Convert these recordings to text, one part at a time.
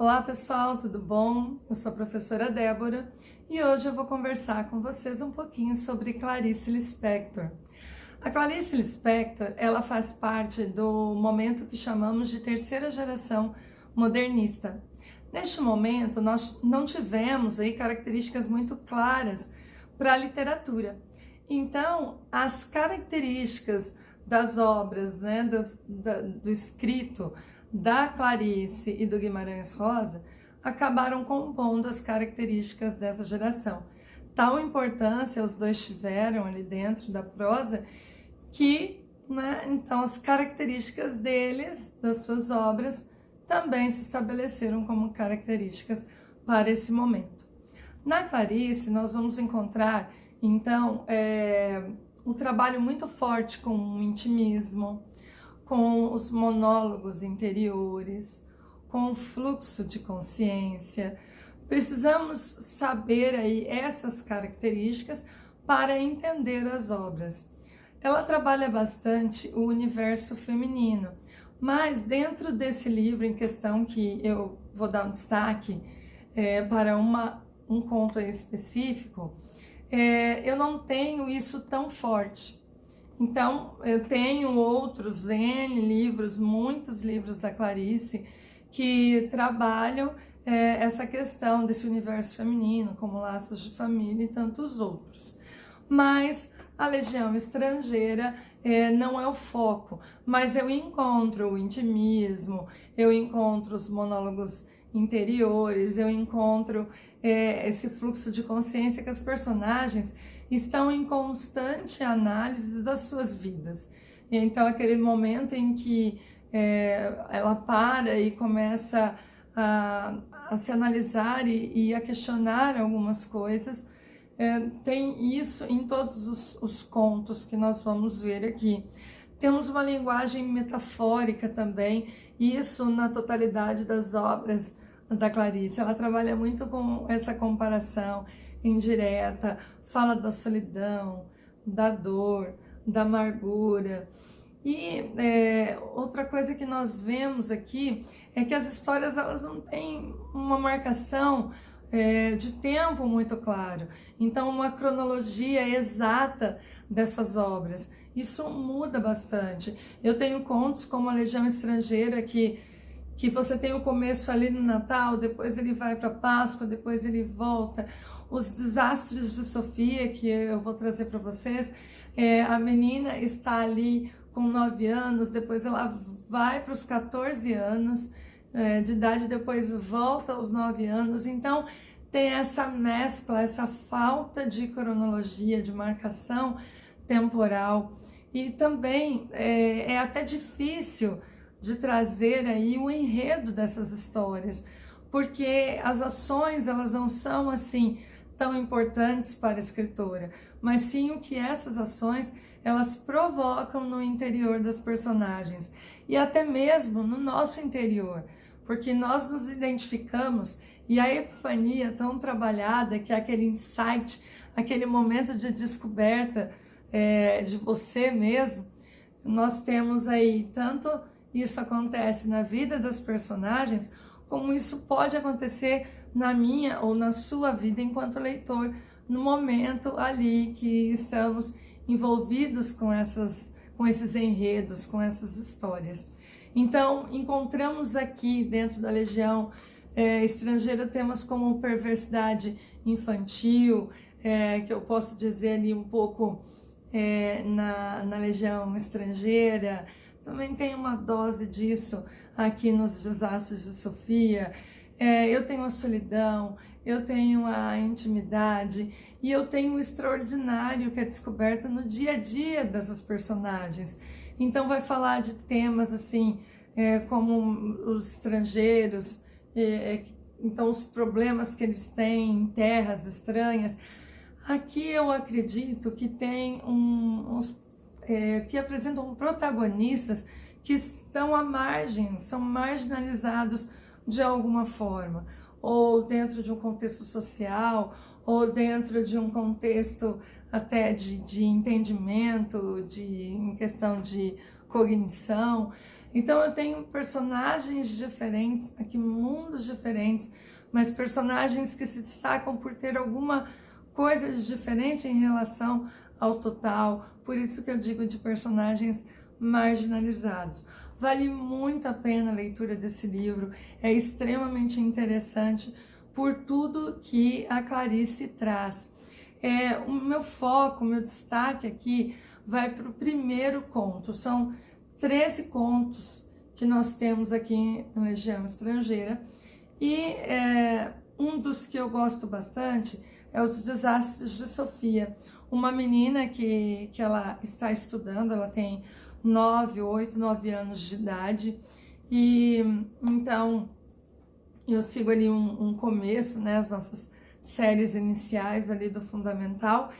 Olá pessoal, tudo bom? Eu sou a professora Débora e hoje eu vou conversar com vocês um pouquinho sobre Clarice Lispector. A Clarice Lispector, ela faz parte do momento que chamamos de terceira geração modernista. Neste momento, nós não tivemos aí características muito claras para a literatura. Então, as características das obras, do escrito da Clarice e do Guimarães Rosa acabaram compondo as características dessa geração. Tal importância os dois tiveram ali dentro da prosa que, então, as características deles, das suas obras, também se estabeleceram como características para esse momento. Na Clarice, nós vamos encontrar, então, um trabalho muito forte com o intimismo, com os monólogos interiores, com o fluxo de consciência. Precisamos saber aí essas características para entender as obras. Ela trabalha bastante o universo feminino, mas dentro desse livro em questão que eu vou dar um destaque para um conto específico, eu não tenho isso tão forte. Então, eu tenho outros N livros, muitos livros da Clarice, que trabalham essa questão desse universo feminino, como Laços de Família e tantos outros. Mas a Legião Estrangeira não é o foco, mas eu encontro o intimismo, eu encontro os monólogos interiores, eu encontro esse fluxo de consciência que as personagens estão em constante análise das suas vidas. Então, aquele momento em que ela para e começa a se analisar e a questionar algumas coisas, tem isso em todos os contos que nós vamos ver aqui. Temos uma linguagem metafórica também, isso na totalidade das obras da Clarice. Ela trabalha muito com essa comparação indireta, fala da solidão, da dor, da amargura. E outra coisa que nós vemos aqui é que as histórias elas não têm uma marcação de tempo muito claro, então uma cronologia exata dessas obras. Isso muda bastante. Eu tenho contos como A Legião Estrangeira que você tem o começo ali no Natal, depois ele vai para Páscoa, depois ele volta. Os Desastres de Sofia, que eu vou trazer para vocês, a menina está ali com 9 anos, depois ela vai para os 14 anos de idade, depois volta aos 9 anos. Então, tem essa mescla, essa falta de cronologia, de marcação temporal. E também é até difícil de trazer aí o enredo dessas histórias, porque as ações elas não são assim tão importantes para a escritora, mas sim o que essas ações elas provocam no interior das personagens e até mesmo no nosso interior, porque nós nos identificamos e a epifania tão trabalhada, que é aquele insight, aquele momento de descoberta de você mesmo, nós temos aí tanto isso acontece na vida das personagens, como isso pode acontecer na minha ou na sua vida enquanto leitor, no momento ali que estamos envolvidos com esses enredos, com essas histórias. Então, encontramos aqui dentro da Legião Estrangeira temas como perversidade infantil, que eu posso dizer ali um pouco na Legião Estrangeira. Também tem uma dose disso aqui nos Desastres de Sofia. Eu tenho a solidão, eu tenho a intimidade e eu tenho o extraordinário que é descoberto no dia a dia dessas personagens. Então vai falar de temas assim, como os estrangeiros, então os problemas que eles têm em terras estranhas. Aqui eu acredito que tem que apresentam protagonistas que estão à margem, são marginalizados de alguma forma, ou dentro de um contexto social, ou dentro de um contexto até de entendimento, em questão de cognição. Então eu tenho personagens diferentes, aqui mundos diferentes, mas personagens que se destacam por ter alguma coisa de diferente em relação ao total, por isso que eu digo de personagens marginalizados. Vale muito a pena a leitura desse livro, é extremamente interessante por tudo que a Clarice traz. O meu foco, o meu destaque aqui vai para o primeiro conto, são 13 contos que nós temos aqui na Legião Estrangeira, e um dos que eu gosto bastante é Os Desastres de Sofia, uma menina que ela está estudando, ela tem 9 anos de idade, e então eu sigo ali um começo, né, as nossas séries iniciais ali do fundamental,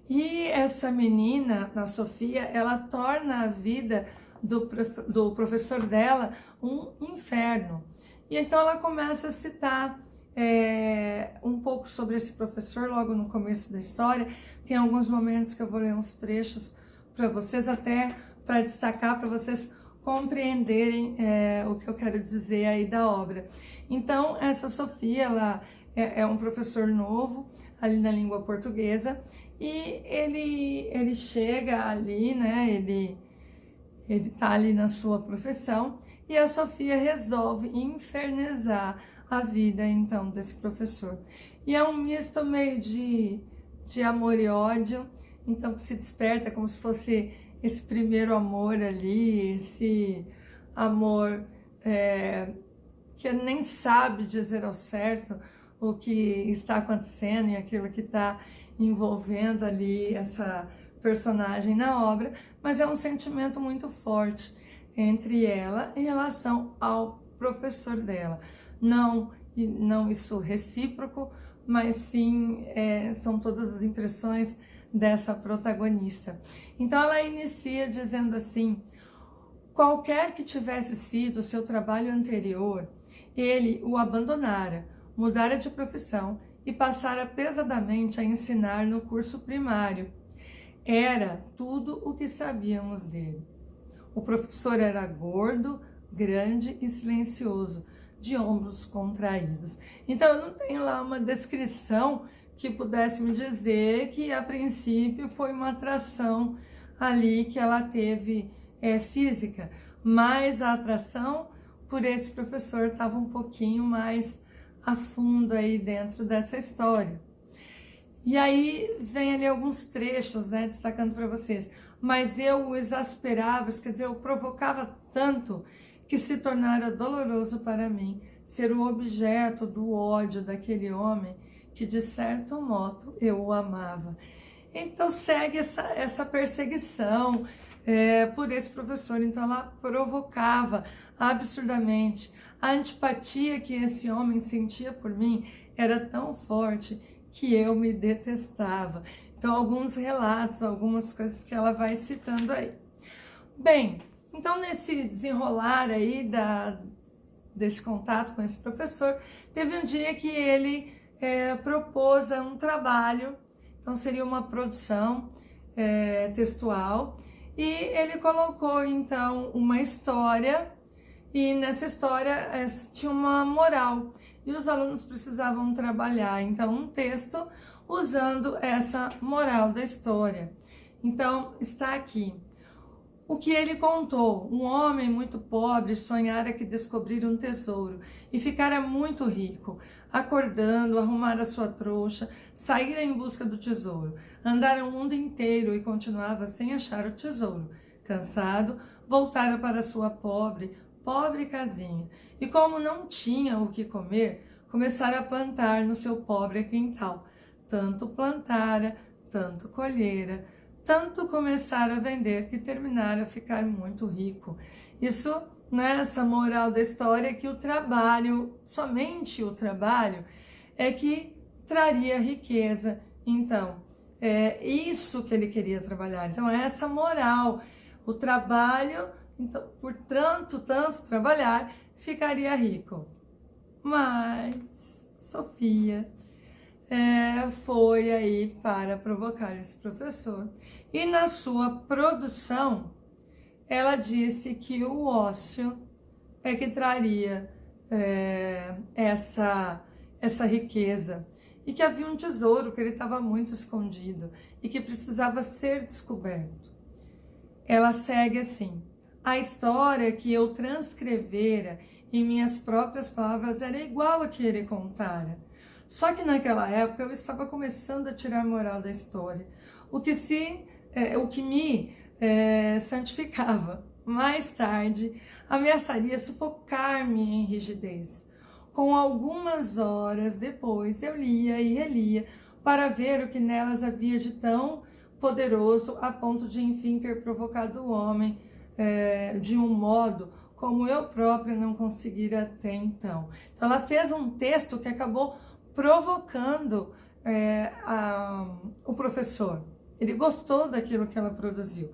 e essa menina, a Sofia, ela torna a vida do professor dela um inferno. E então ela começa a citar um pouco sobre esse professor logo no começo da história. Tem alguns momentos que eu vou ler uns trechos para vocês, até para destacar, para vocês compreenderem o que eu quero dizer aí da obra. Então, essa Sofia, ela é um professor novo ali na língua portuguesa, e ele chega ali, né, ele tá ali na sua profissão, e a Sofia resolve infernizar a vida, então, desse professor. E é um misto meio de amor e ódio, então, que se desperta como se fosse esse primeiro amor ali, esse amor que nem sabe dizer ao certo o que está acontecendo e aquilo que está envolvendo ali essa personagem na obra, mas é um sentimento muito forte entre ela em relação ao professor dela. Não isso recíproco, mas sim são todas as impressões dessa protagonista. Então ela inicia dizendo assim: qualquer que tivesse sido o seu trabalho anterior, ele o abandonara, mudara de profissão e passara pesadamente a ensinar no curso primário. Era tudo o que sabíamos dele. O professor era gordo, grande e silencioso, de ombros contraídos. Então eu não tenho lá uma descrição que pudesse me dizer que a princípio foi uma atração ali que ela teve física, mas a atração por esse professor estava um pouquinho mais a fundo aí dentro dessa história. E aí vem ali alguns trechos, né, destacando para vocês. Mas eu o exasperava, quer dizer, eu provocava tanto que se tornara doloroso para mim ser o objeto do ódio daquele homem que de certo modo eu o amava. Então segue essa perseguição por esse professor. Então ela provocava absurdamente. A antipatia que esse homem sentia por mim era tão forte que eu me detestava. Então alguns relatos, algumas coisas que ela vai citando aí. Bem, então nesse desenrolar aí desse contato com esse professor, teve um dia que ele propôs um trabalho, então seria uma produção textual, e ele colocou então uma história, e nessa história tinha uma moral, e os alunos precisavam trabalhar então um texto usando essa moral da história. Então está aqui: o que ele contou: um homem muito pobre sonhara que descobrira um tesouro e ficara muito rico. Acordando, arrumara sua trouxa, saíra em busca do tesouro. Andara o mundo inteiro e continuava sem achar o tesouro. Cansado, voltara para sua pobre casinha. E como não tinha o que comer, começara a plantar no seu pobre quintal. Tanto plantara, tanto colhera, tanto começara a vender que terminara a ficar muito rico. Isso, né, essa moral da história é que o trabalho, somente o trabalho, é que traria riqueza. Então, é isso que ele queria trabalhar. Então, é essa moral. O trabalho, então, por tanto trabalhar, ficaria rico. Mas Sofia foi aí para provocar esse professor. E na sua produção, ela disse que o ócio é que traria essa riqueza, e que havia um tesouro que ele estava muito escondido e que precisava ser descoberto. Ela segue assim: a história que eu transcrevera em minhas próprias palavras era igual a que ele contara. Só que naquela época eu estava começando a tirar moral da história, o que me santificava. Mais tarde, ameaçaria sufocar-me em rigidez. Com algumas horas depois, eu lia e relia para ver o que nelas havia de tão poderoso a ponto de enfim ter provocado o homem de um modo como eu própria não conseguira até então. Então ela fez um texto que acabou provocando o professor. Ele gostou daquilo que ela produziu.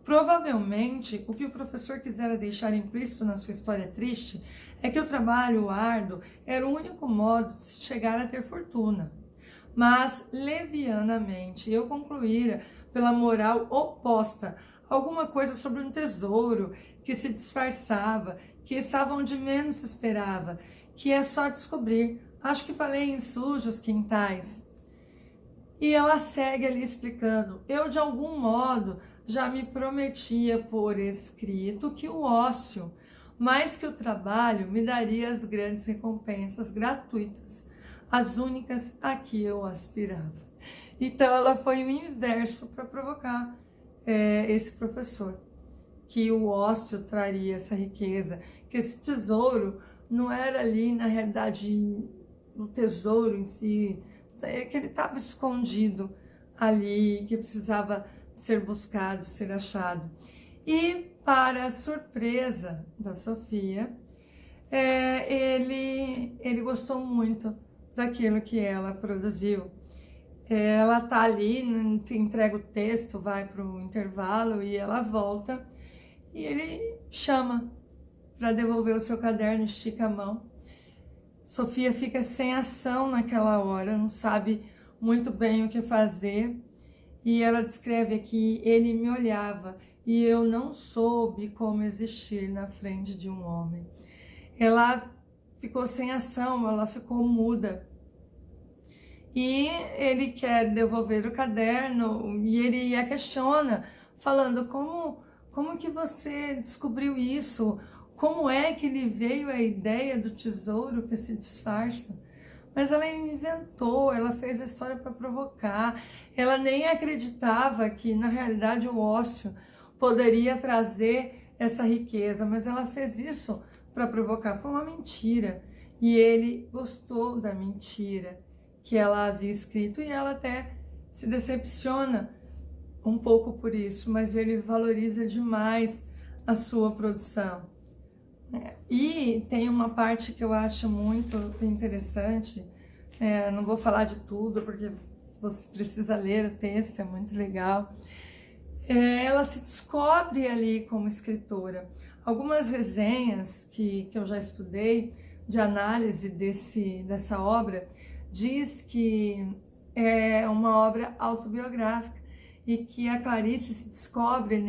Provavelmente, o que o professor quisera deixar implícito na sua história triste é que o trabalho árduo era o único modo de se chegar a ter fortuna. Mas, levianamente, eu concluíra pela moral oposta, alguma coisa sobre um tesouro que se disfarçava, que estava onde menos se esperava, que é só descobrir. Acho que falei em sujos quintais. E ela segue ali explicando: eu de algum modo já me prometia por escrito que o ócio, mais que o trabalho, me daria as grandes recompensas gratuitas, as únicas a que eu aspirava. Então ela foi o inverso para provocar esse professor, que o ócio traria essa riqueza, que esse tesouro não era ali na realidade o tesouro em si, que ele estava escondido ali, que precisava ser buscado, ser achado. E, para a surpresa da Sofia, ele gostou muito daquilo que ela produziu. Ela tá ali, entrega o texto, vai para o intervalo e ela volta, e ele chama para devolver o seu caderno, estica a mão. Sofia fica sem ação naquela hora, não sabe muito bem o que fazer, e ela descreve aqui: ele me olhava e eu não soube como existir na frente de um homem. Ela ficou sem ação, ela ficou muda. E ele quer devolver o caderno e ele a questiona, falando: como que você descobriu isso? Como é que lhe veio a ideia do tesouro que se disfarça? Mas ela inventou, ela fez a história para provocar. Ela nem acreditava que, na realidade, o ócio poderia trazer essa riqueza, mas ela fez isso para provocar. Foi uma mentira. E ele gostou da mentira que ela havia escrito, e ela até se decepciona um pouco por isso, mas ele valoriza demais a sua produção. E tem uma parte que eu acho muito interessante, não vou falar de tudo, porque você precisa ler o texto, é muito legal. Ela se descobre ali como escritora. Algumas resenhas que eu já estudei, de análise dessa obra, diz que é uma obra autobiográfica e que a Clarice se descobre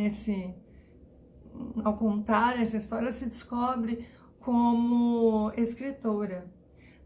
ao contar essa história, se descobre como escritora.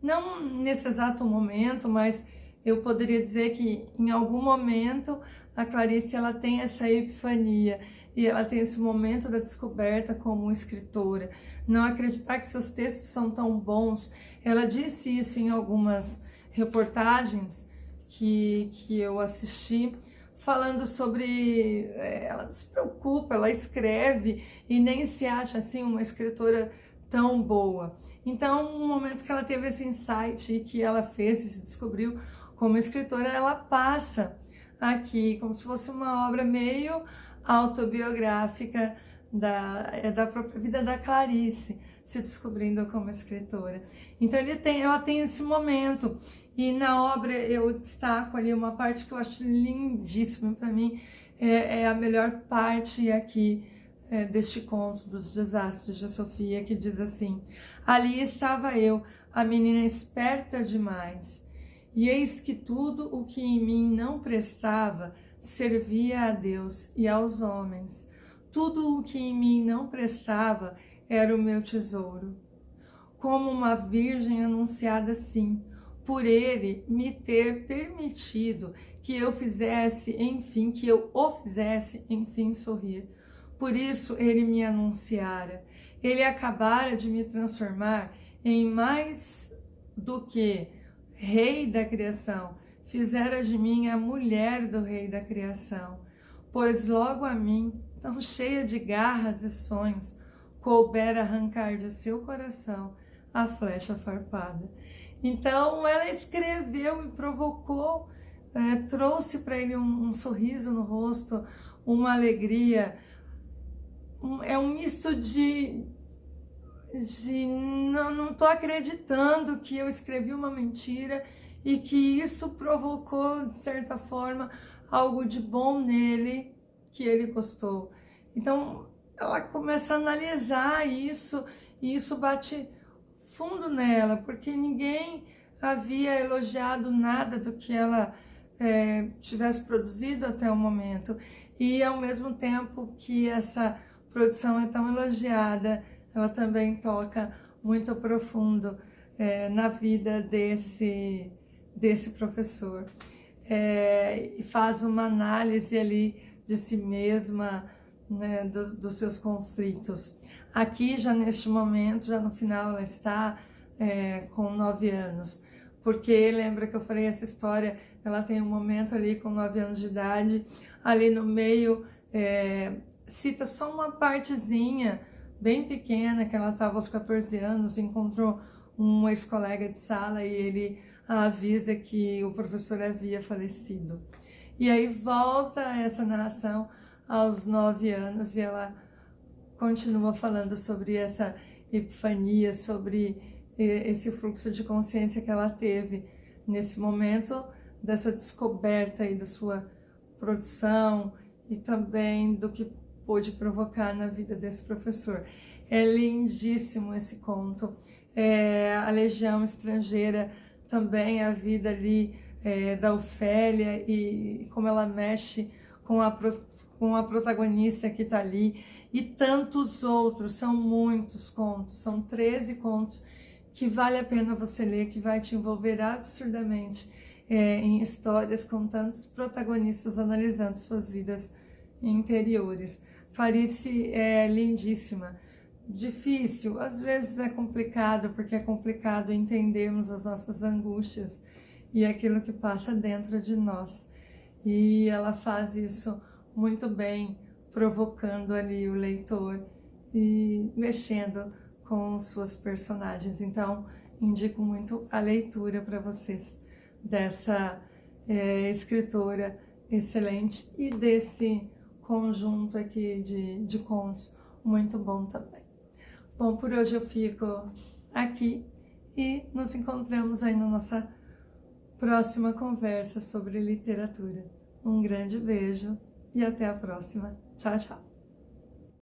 Não nesse exato momento, mas eu poderia dizer que em algum momento a Clarice ela tem essa epifania e ela tem esse momento da descoberta como escritora. Não acreditar que seus textos são tão bons. Ela disse isso em algumas reportagens que eu assisti, falando sobre, ela não se preocupa, ela escreve e nem se acha assim uma escritora tão boa. Então, no momento que ela teve esse insight e que ela fez e se descobriu como escritora, ela passa aqui como se fosse uma obra meio autobiográfica da própria vida da Clarice, se descobrindo como escritora. Então ela tem esse momento. E na obra eu destaco ali uma parte que eu acho lindíssima, para mim é a melhor parte aqui deste conto dos desastres de Sofia, que diz assim: ali estava eu, a menina esperta demais, e eis que tudo o que em mim não prestava servia a Deus e aos homens. Tudo o que em mim não prestava era o meu tesouro. Como uma virgem anunciada assim, por ele me ter permitido que eu fizesse, enfim, que eu o fizesse, enfim, sorrir. Por isso ele me anunciara. Ele acabara de me transformar em mais do que rei da criação, fizera de mim a mulher do rei da criação. Pois logo a mim, tão cheia de garras e sonhos, coubera arrancar de seu coração a flecha farpada. Então ela escreveu e provocou, trouxe para ele um sorriso no rosto, uma alegria. É um misto de não estou acreditando que eu escrevi uma mentira e que isso provocou, de certa forma, algo de bom nele que ele gostou. Então ela começa a analisar isso e isso bate fundo nela, porque ninguém havia elogiado nada do que ela tivesse produzido até o momento. E ao mesmo tempo que essa produção é tão elogiada, ela também toca muito profundo na vida desse professor. E faz uma análise ali de si mesma, né, dos seus conflitos. Aqui, já neste momento, já no final, ela está com 9 anos, porque lembra que eu falei essa história, ela tem um momento ali com 9 anos de idade, ali no meio, cita só uma partezinha, bem pequena, que ela estava aos 14 anos, encontrou um ex-colega de sala e ele a avisa que o professor havia falecido. E aí volta essa narração aos 9 anos e ela continua falando sobre essa epifania, sobre esse fluxo de consciência que ela teve nesse momento dessa descoberta aí da sua produção e também do que pôde provocar na vida desse professor. É lindíssimo esse conto. A Legião Estrangeira também, a vida ali da Ofélia e como ela mexe com a protagonista que está ali, e tantos outros, são muitos contos, são 13 contos que vale a pena você ler, que vai te envolver absurdamente em histórias com tantos protagonistas analisando suas vidas interiores. Clarice é lindíssima, difícil, às vezes é complicado, porque é complicado entendermos as nossas angústias e aquilo que passa dentro de nós. E ela faz isso muito bem, provocando ali o leitor e mexendo com suas personagens. Então, indico muito a leitura para vocês dessa escritora excelente e desse conjunto aqui de contos muito bom também. Bom, por hoje eu fico aqui e nos encontramos aí na nossa próxima conversa sobre literatura. Um grande beijo e até a próxima. Tchau, tchau.